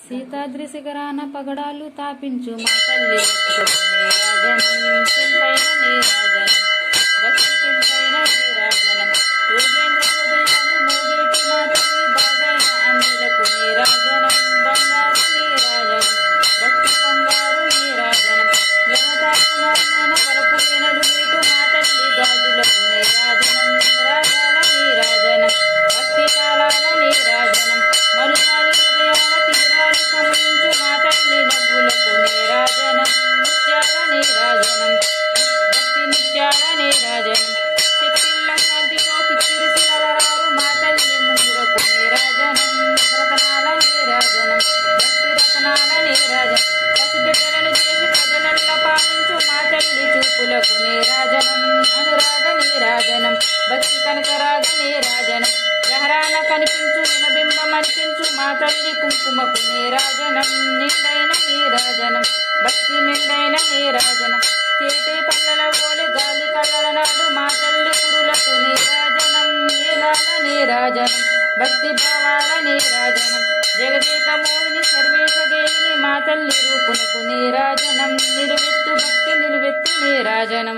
సీతాద్రి శిఖరాన పగడాలు తాపించు మా తల్లి నీరాజనం కెంపైన నీరాజనం భక్తి కెంపైన నీరాజనం యోగేంద్ర హృదయాలు మోగేటి మా తల్లి బాగైన అంజలకు నీరాజనం బంగారు నీరాజనం భక్తి బంగారు నీరాజనం యమతాకుమారిన పలుపు వేనలు మీటు మా తల్లి గాజులకు నీరాజనం రాగాల నీరాజనం భక్తి కాలాల నీరాజనం మరుగాలి హృదయాల తీరాలు సమయించు మా తల్లి నవ్వులకు నీరాజనం నిత్యాల నీరాజనం భక్తి నిత్యాల నీరాజనం చిక్కిళ్ళ శాంతితో కిక్కిరిసి అలరారు మా తల్లి ముందురకు నీరాజనం రతనాల నీరాజనం భక్తి రతనాల నీరాజనం పసిబిడ్డలను చేసి ప్రజలల్ల పాలించు మా తల్లి చూపులకు నీరాజనం అనురాగ నీరాజనం భక్తి కనకరాగ నీరాజనం గ్రహరాన కనిపించు వినబింబం అనిపించు మా తల్లి కుంకుమకు నీరాజనం నిండైన నీరాజనం భక్తి నిండైన నీరాజనం చేతి పల్లెల ఓలి గాలి కళ్ళల నాడు మా తల్లి పురులకు నీరాజనం నీలాల నీరాజనం భక్తి భావాల నీరాజనం జగదేక మోహిని సర్వేశ గేహిని మా తల్లి రూపునకు నీరాజనం నిలువెత్తు భక్తి నిలువెత్తు నీరాజనం